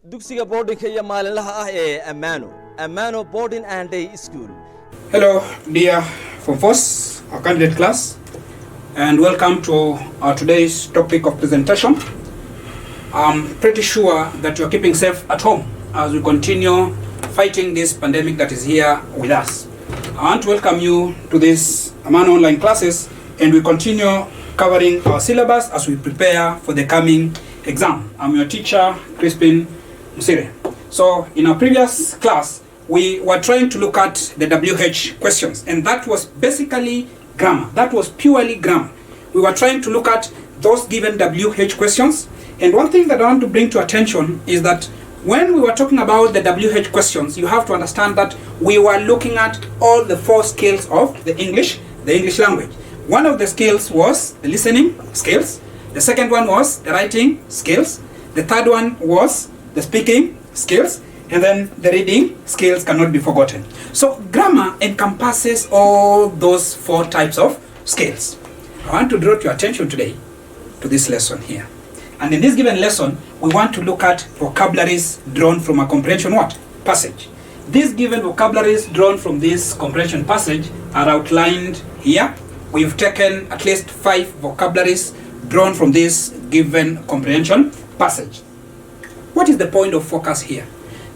dugsiga boardingka iyo maalinlaha ah ee Amano Boarding and Day School. Hello, dear form 4s, our candidate class, and welcome to our today's topic of presentation. I'm pretty sure that you're keeping safe at home as we continue fighting this pandemic that is here with us. I want to welcome you to this Amano online classes, and we continue covering our syllabus as we prepare for the coming exam. I'm your teacher, Crispin Musire. So in our previous class, we were trying to look at the WH questions, and that was basically grammar. That was purely grammar. We were trying to look at those given WH questions, and one thing that I want to bring to attention is that when we were talking about the WH questions, you have to understand that we were looking at all the 4 skills of the English language. One of the skills was the listening skills. The second one was the writing skills. The third one was the speaking skills. And then the reading skills cannot be forgotten. So grammar encompasses all those 4 types of skills. I want to draw your attention today to this lesson here. And in this given lesson, we want to look at vocabularies drawn from a comprehension passage. These given vocabularies drawn from this comprehension passage are outlined here. We've taken at least 5 vocabularies drawn from this given comprehension passage. What is the point of focus here?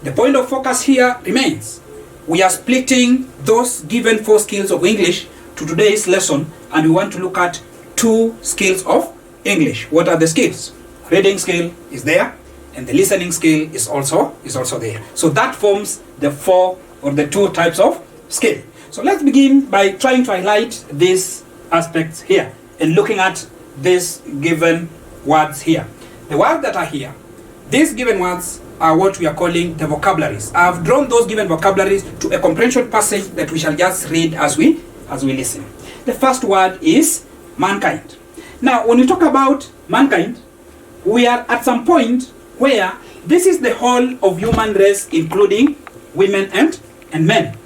The point of focus here remains. We are splitting those given 4 skills of English to today's lesson, and we want to look at 2 skills of English. What are the skills? Reading skill is there, and the listening skill is also there. So that forms the 4 or the 2 types of skill. So let's begin by trying to highlight these aspects here and looking at these given words here. The words that are here, these given words are what we are calling the vocabularies. I have drawn those given vocabularies to a comprehension passage that we shall just read as we listen. The first word is mankind. Now, when we talk about mankind, we are at some point where this is the whole of human race, including women and men.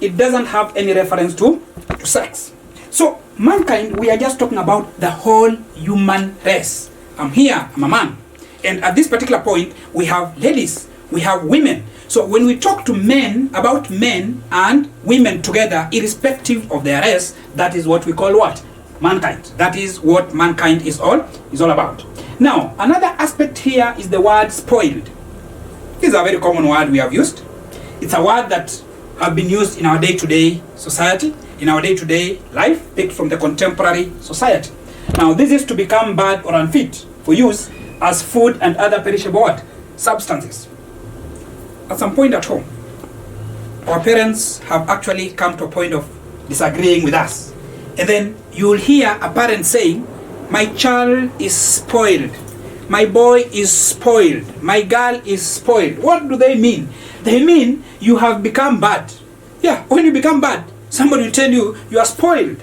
It doesn't have any reference to sex. So mankind, we are just talking about the whole human race. I'm here, I'm a man. And at this particular point, we have ladies, we have women. So when we talk to men, about men and women together, irrespective of their race, that is what we call what? Mankind. That is what mankind is all about. Now, another aspect here is the word spoiled. This is a very common word we have used. It's a word that has been used in our day-to-day society, in our day-to-day life, picked from the contemporary society. Now, this is to become bad or unfit for use as food and other perishable substances. At some point at home, our parents have actually come to a point of disagreeing with us. And then you will hear a parent saying, my child is spoiled, my boy is spoiled, my girl is spoiled. What do they mean? They mean you have become bad. Yeah, when you become bad, somebody will tell you, you are spoiled.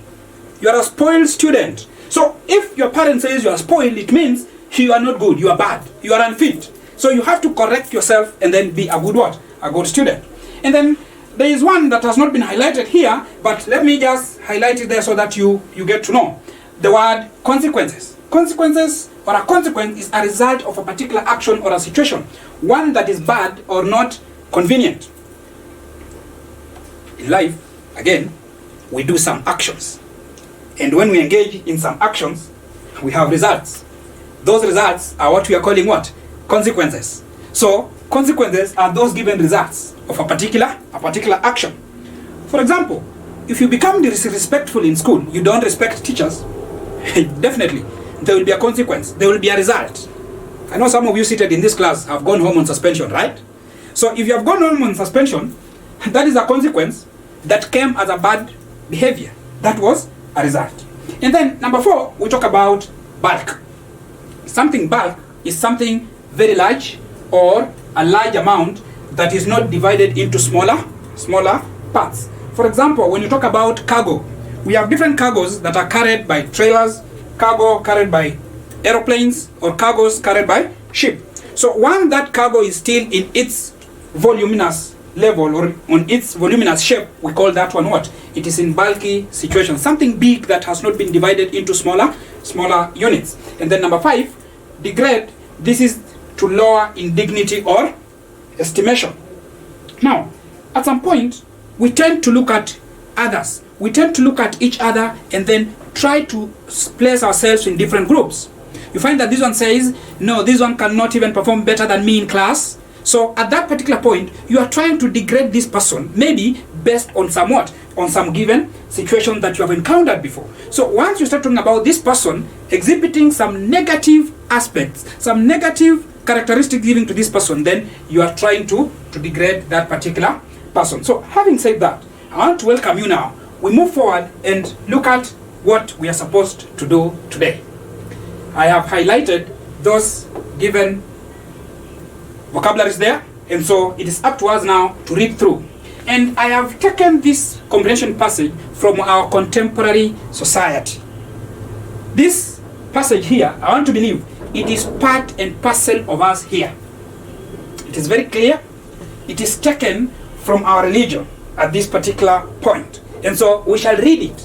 You are a spoiled student. So if your parent says you are spoiled, it means you are not good, you are bad, you are unfit. So you have to correct yourself and then be a good what? A good student. And then there is one that has not been highlighted here, but let me just highlight it there so that you get to know. The word consequences. Consequences, or a consequence, is a result of a particular action or a situation, one that is bad or not convenient. In life, again, we do some actions. And when we engage in some actions, we have results. Those results are what we are calling what? Consequences. So, consequences are those given results of a particular action. For example, if you become disrespectful in school, you don't respect teachers, definitely, there will be a consequence. There will be a result. I know some of you seated in this class have gone home on suspension, right? So if you have gone home on suspension, that is a consequence that came as a bad behavior. That was a result. And then number 4, we talk about bulk. Something bulk is something very large or a large amount that is not divided into smaller parts. For example, when you talk about cargo, we have different cargos that are carried by trailers, cargo carried by aeroplanes, or cargos carried by ship. So one that cargo is still in its voluminous level or on its voluminous shape, we call that one what? It is in bulky situation. Something big that has not been divided into smaller units. And then number 5, degrade. This is to lower in dignity or estimation. Now, at some point, we tend to look at others. We tend to look at each other and then try to place ourselves in different groups. You find that this one says, no, this one cannot even perform better than me in class. So at that particular point, you are trying to degrade this person, maybe based on somewhat, on some given situation that you have encountered before. So once you start talking about this person exhibiting some negative aspects, some negative characteristics given to this person, then you are trying to degrade that particular person. So having said that, I want to welcome you now. We move forward and look at what we are supposed to do today. I have highlighted those given vocabularies there, and so it is up to us now to read through. And I have taken this comprehension passage from our contemporary society. This passage here, I want to believe, it is part and parcel of us here. It is very clear. It is taken from our religion at this particular point. And so we shall read it.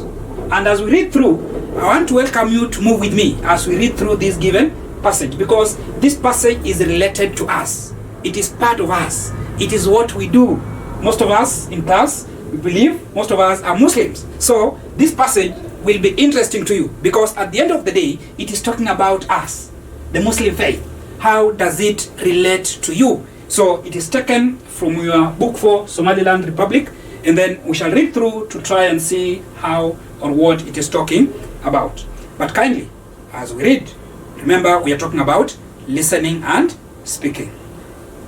And as we read through, I want to welcome you to move with me as we read through this given passage, because this passage is related to us. It is part of us. It is what we do. Most of us in class, we believe, most of us are Muslims. So this passage will be interesting to you, because at the end of the day, it is talking about us, the Muslim faith. How does it relate to you? So it is taken from your book for Somaliland Republic, and then we shall read through to try and see how or what it is talking about. But kindly, as we read, remember we are talking about listening and speaking.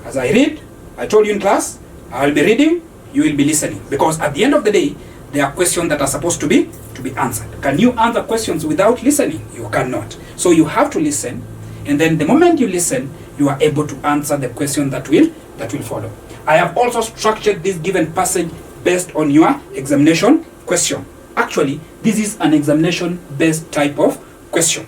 As I read, I told you in class, I will be reading, you will be listening. Because at the end of the day, there are questions that are supposed to be answered. Can you answer questions without listening? You cannot. So you have to listen, and then the moment you listen, you are able to answer the question that will follow. I have also structured this given passage based on your examination question. Actually, this is an examination-based type of question,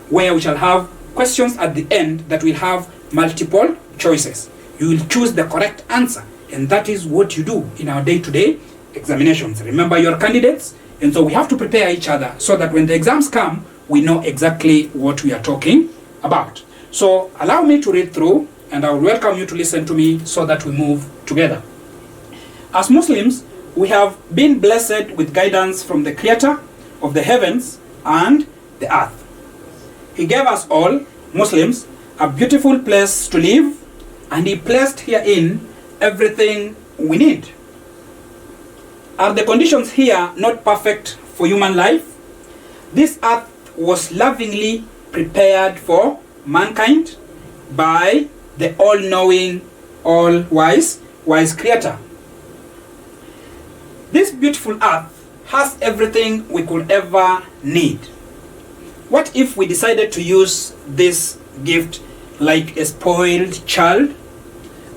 where we shall have questions at the end that will have multiple choices. You will choose the correct answer, and that is what you do in our day-to-day examinations. Remember, you're candidates, and so we have to prepare each other so that when the exams come, we know exactly what we are talking about. So allow me to read through, and I will welcome you to listen to me so that we move together. As Muslims, we have been blessed with guidance from the Creator of the heavens and the earth. He gave us all, Muslims, a beautiful place to live, and He placed herein everything we need. Are the conditions here not perfect for human life? This earth was lovingly prepared for mankind by the all-knowing, all-wise Creator. This beautiful earth has everything we could ever need. What if we decided to use this gift like a spoiled child?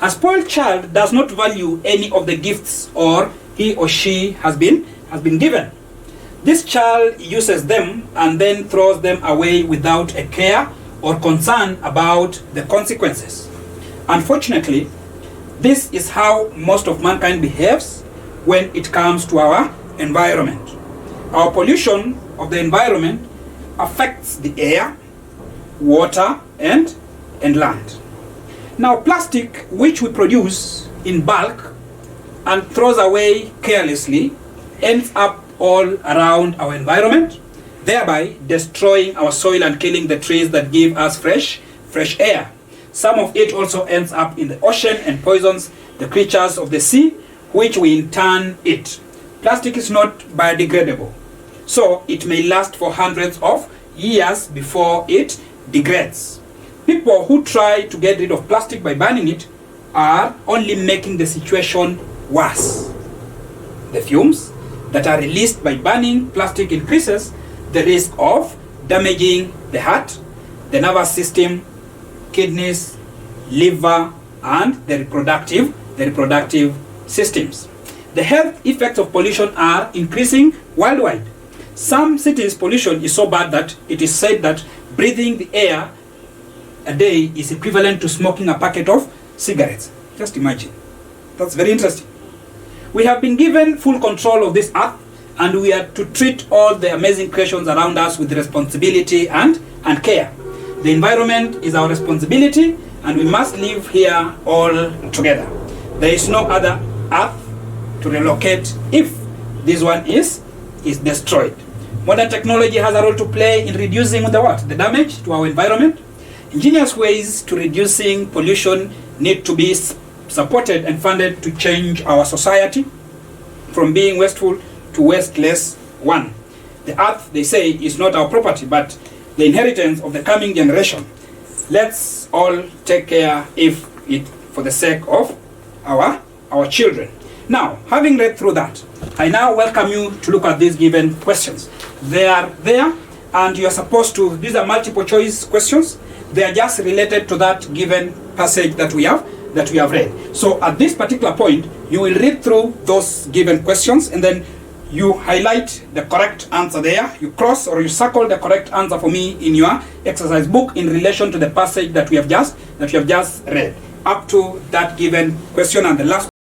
A spoiled child does not value any of the gifts or he or she has been given. This child uses them and then throws them away without a care or concern about the consequences. Unfortunately, this is how most of mankind behaves when it comes to our environment. Our pollution of the environment affects the air, water, and land. Now, plastic, which we produce in bulk and throws away carelessly, ends up all around our environment, thereby destroying our soil and killing the trees that give us fresh air. Some of it also ends up in the ocean and poisons the creatures of the sea, which we in turn eat. Plastic is not biodegradable, so it may last for hundreds of years before it degrades. People who try to get rid of plastic by burning it are only making the situation worse. The fumes that are released by burning plastic increases the risk of damaging the heart, the nervous system, kidneys, liver, and the reproductive systems. The health effects of pollution are increasing worldwide. Some cities' pollution is so bad that it is said that breathing the air a day is equivalent to smoking a packet of cigarettes. Just imagine. That's very interesting. We have been given full control of this earth, and we are to treat all the amazing creations around us with responsibility and care. The environment is our responsibility, and we must live here all together. There is no other earth to relocate if this one is destroyed. Modern technology has a role to play in reducing the damage to our environment. Ingenious ways to reducing pollution need to be supported and funded to change our society from being wasteful to wasteless one. The earth, they say, is not our property, but the inheritance of the coming generation. Let's all take care of it for the sake of our children. Now, having read through that, I now welcome you to look at these given questions. They are there, and you are supposed to, these are multiple choice questions. They are just related to that given passage that we have read. So at this particular point, you will read through those given questions, and then you highlight the correct answer there. You cross or you circle the correct answer for me in your exercise book in relation to the passage that we have just read, up to that given question and the last